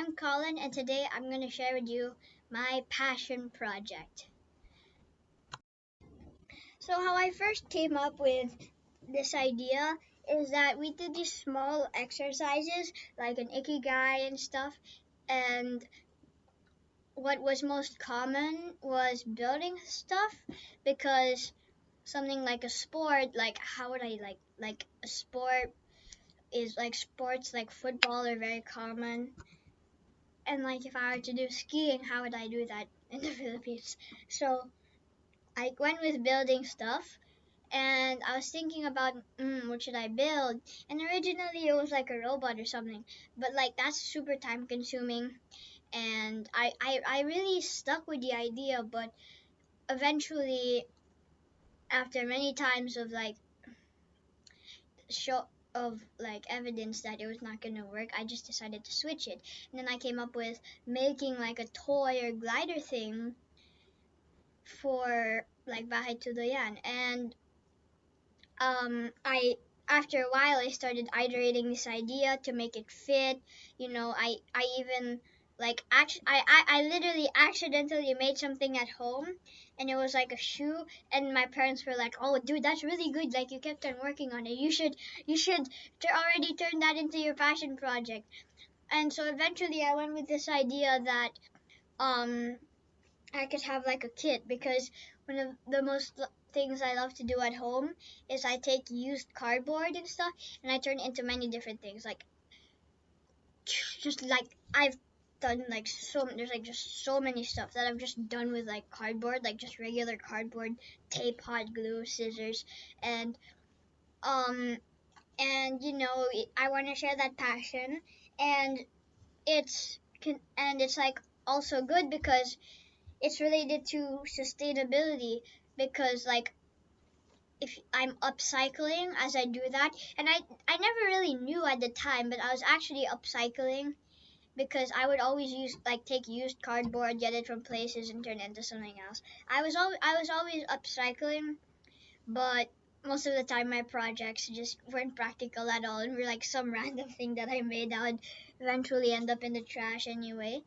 I'm Colin, and today I'm going to share with you my passion project. So, how I first came up with this idea is that we did these small exercises like an ikigai and stuff, and what was most common was building stuff because something like a sport, like how would I like a sport is like sports like football are very common. And like if I were to do skiing, how would I do that in the Philippines? So I went with building stuff, and I was thinking about what should I build? And originally it was like a robot or something, but like that's super time consuming, and I really stuck with the idea, but eventually after many times of like show of like evidence that it was not gonna work, I just decided to switch it. And then I came up with making like a toy or glider thing for like Bahay Tuluyan. And I after a while I started iterating this idea to make it fit. I even like I literally accidentally made something at home, and it was like a shoe, and my parents were like, "Oh dude, that's really good, like you kept on working on it, you should already turn that into your passion project." And so eventually I went with this idea that um I could have like a kit, because one of the most things I love to do at home is I take used cardboard and stuff and I turn it into many different things. Like just like I've done like there's like just so many stuff that I've just done with like cardboard, like just regular cardboard, tape, hot glue, scissors, and um I want to share that passion, and it's like also good because it's related to sustainability, because like if I'm upcycling as I do that, and I never really knew at the time, but I was actually upcycling because I would always take used cardboard, get it from places, and turn it into something else. I was always upcycling, but most of the time my projects just weren't practical at all and were like some random thing that I made that would eventually end up in the trash anyway.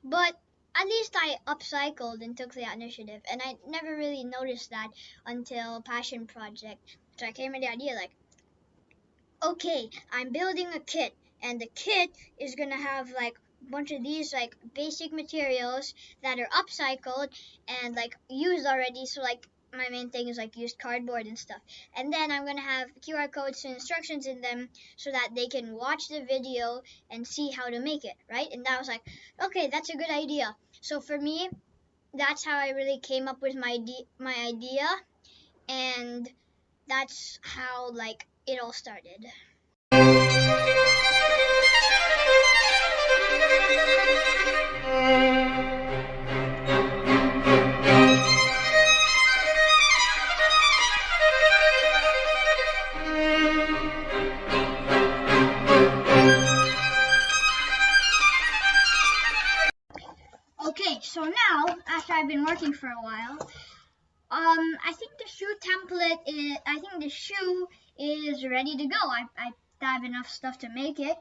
But at least I upcycled and took the initiative, and I never really noticed that until Passion Project. So I came with the idea like, okay, I'm building a kit, and the kit is gonna have like a bunch of these like basic materials that are upcycled and like used already. So like my main thing is like used cardboard and stuff. And then I'm gonna have QR codes and instructions in them so that they can watch the video and see how to make it, right? And I was like, okay, that's a good idea. So for me, that's how I really came up with my idea, and that's how like it all started. Okay, so now after I've been working for a while, I think the shoe template is. I think the shoe is ready to go. I have enough stuff to make it,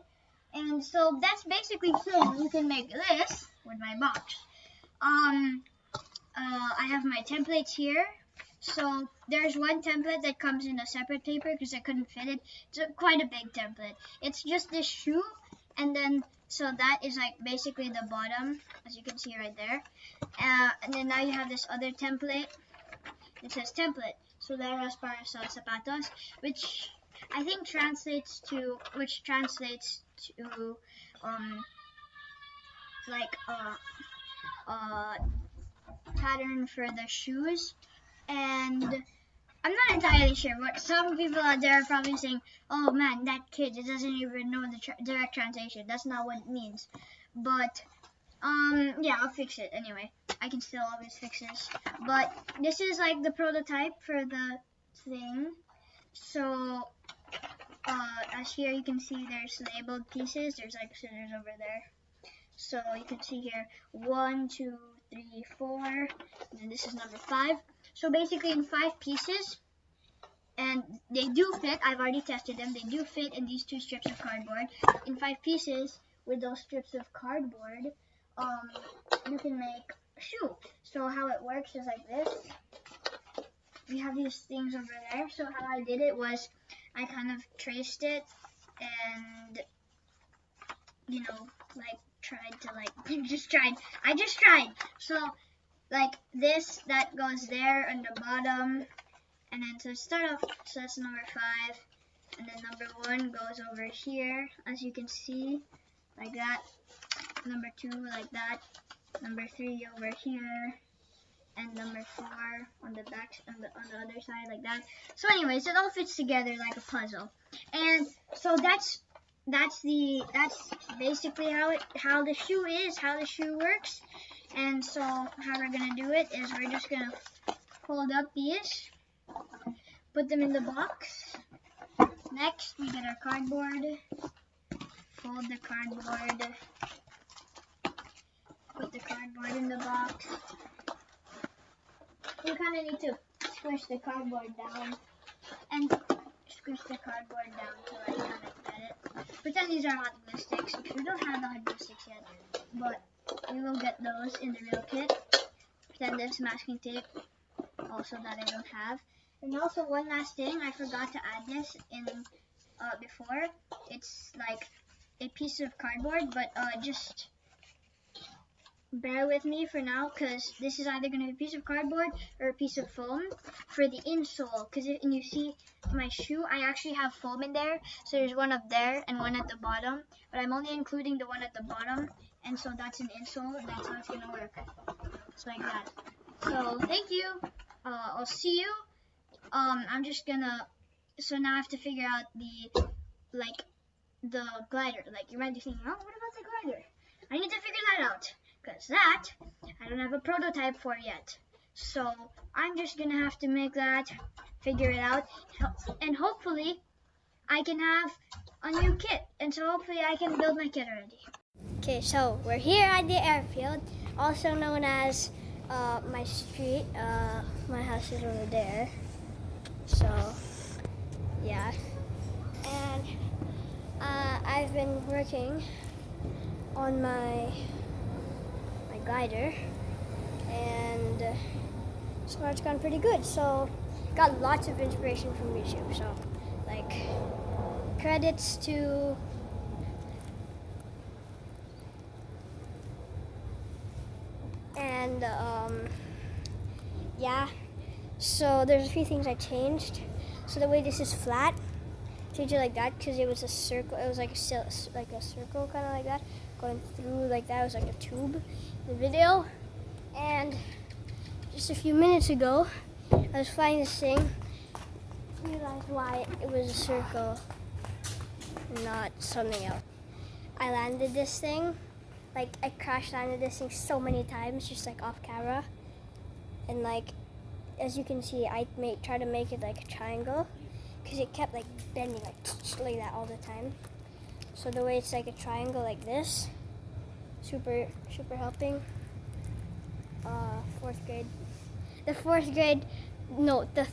and so that's basically saying you can make this with my box. I have my templates here. So there's one template that comes in a separate paper because I couldn't fit it. It's quite a big template. It's just this shoe, and then so that is like basically the bottom, as you can see right there. And then now you have this other template. It says template. Soleras para sa zapatos, which I think translates to like pattern for the shoes. And I'm not entirely sure, but some people out there are probably saying, "Oh man, that kid doesn't even know the direct translation. That's not what it means." But yeah, I'll fix it anyway. I can still always fix this. But this is like the prototype for the thing. So as here you can see there's labeled pieces. There's like scissors over there. So you can see here 1, 2, 3, 4, and this is number 5. So basically in 5 pieces, and they do fit. I've already tested them. They do fit in these 2 strips of cardboard. In 5 pieces, with those strips of cardboard, you can make a shoe. So how it works is like this. We have these things over there. So how I did it was I kind of traced it and, you know, like tried to like, I just tried. So like this, that goes there on the bottom. And then to start off, so that's number 5. And then number 1 goes over here, as you can see, like that. Number 2 like that. Number 3 over here. And number 4 on the back, on the other side, like that. So anyways, it all fits together like a puzzle. And so that's basically how the shoe is, how the shoe works. And so how we're gonna do it is we're just gonna fold up these, put them in the box. Next, we get our cardboard, fold the cardboard, put the cardboard in the box. You kind of need to squish the cardboard down and squish the cardboard down to like kind of get it. Pretend these are hot glue sticks because we don't have the hot glue sticks yet, but we will get those in the real kit. Pretend there's masking tape also that I don't have. And also one last thing, I forgot to add this in before. It's like a piece of cardboard, but just bear with me for now, because this is either going to be a piece of cardboard or a piece of foam for the insole. Because and you see my shoe, I actually have foam in there. So there's one up there and one at the bottom. But I'm only including the one at the bottom. And so that's an insole, and that's how it's going to work. It's like that. So thank you. I'll see you. I'm just going to... So now I have to figure out the glider. Like, you might be thinking, oh, what about the glider? I need to figure that out. Because that, I don't have a prototype for yet. So, I'm just going to have to make that, figure it out, and hopefully, I can have a new kit. And so, hopefully, I can build my kit already. Okay, so, we're here at the airfield, also known as my street. My house is over there. So, yeah. And I've been working on my glider, and so far it's gone pretty good. So got lots of inspiration from YouTube, so like credits to and yeah, so there's a few things I changed. So the way this is flat, change it like that because it was a circle. It was like a circle kind of like that, going through like that. It was like a tube. The video, and just a few minutes ago I was flying this thing, realized why it was a circle, not something else. I landed this thing, like I crash landed this thing so many times, just like off camera, and like as you can see I try to make it like a triangle because it kept like bending like that all the time. So the way it's like a triangle like this, super helping. Fourth grade. The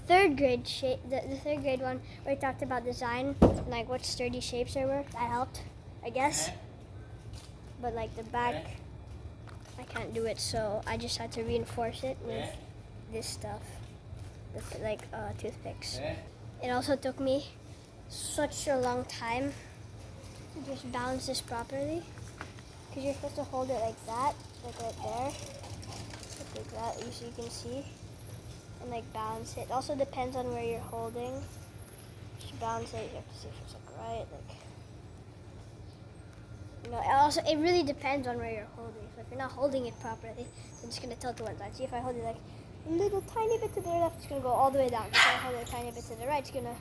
third grade shape. The third grade one where I talked about design, like what sturdy shapes there were. That helped, I guess. But like the back, I can't do it, so I just had to reinforce it with this stuff, with like toothpicks. It also took me such a long time to just balance this properly. Because you're supposed to hold it like that, like right there, like that, so you can see, and like balance it. It also depends on where you're holding. Just balance it. You have to see if it's like right, like. It really depends on where you're holding. So if you're not holding it properly, then it's gonna tilt to one side. See, if I hold it like a little tiny bit to the left, it's gonna go all the way down. If I hold it a tiny bit to the right, it's gonna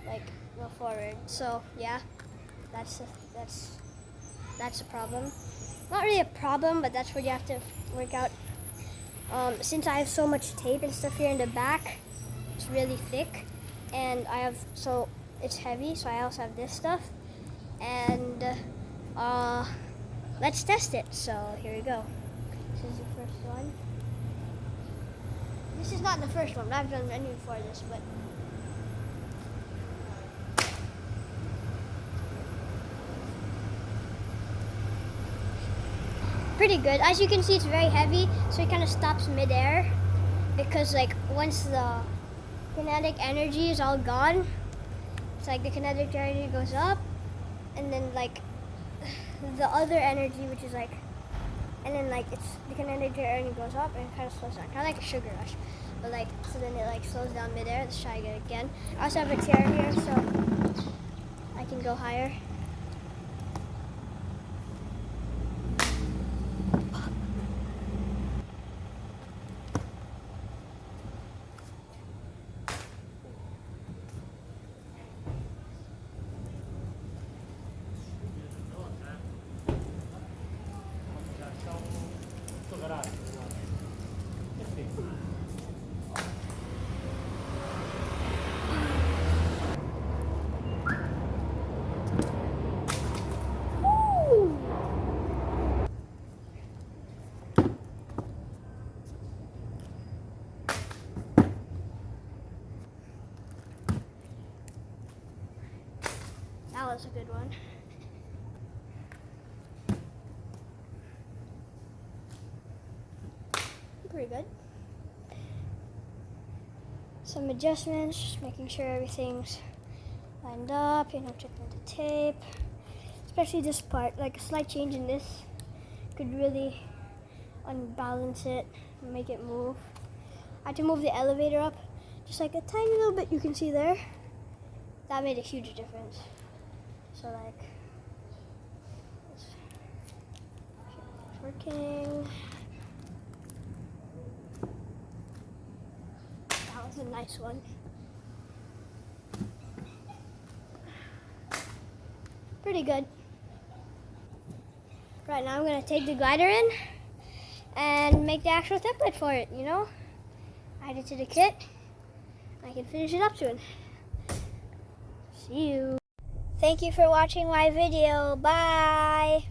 like go forward. So yeah, that's a problem. Not really a problem, but that's what you have to work out. Since I have so much tape and stuff here in the back, it's really thick, and so it's heavy, so I also have this stuff. And let's test it. So here we go. This is the first one. This is not the first one. I've done any before this, but pretty good. As you can see, it's very heavy, so it kind of stops midair because like once the kinetic energy is all gone, it's like the kinetic energy goes up, and then like the other energy, which is like, and then like it's the kinetic energy goes up and it kind of slows down, kind of like a sugar rush. But like, so then it like slows down midair. Let's try it again. I also have a chair here, so I can go higher. That was a good one. Pretty good. Some adjustments, just making sure everything's lined up, you know, checking the tape. Especially this part, like a slight change in this could really unbalance it and make it move. I had to move the elevator up just like a tiny little bit, you can see there. That made a huge difference. So like, it's working. That was a nice one. Pretty good. Right now I'm gonna take the glider in and make the actual template for it, you know? Add it to the kit. I can finish it up soon. See you. Thank you for watching my video. Bye.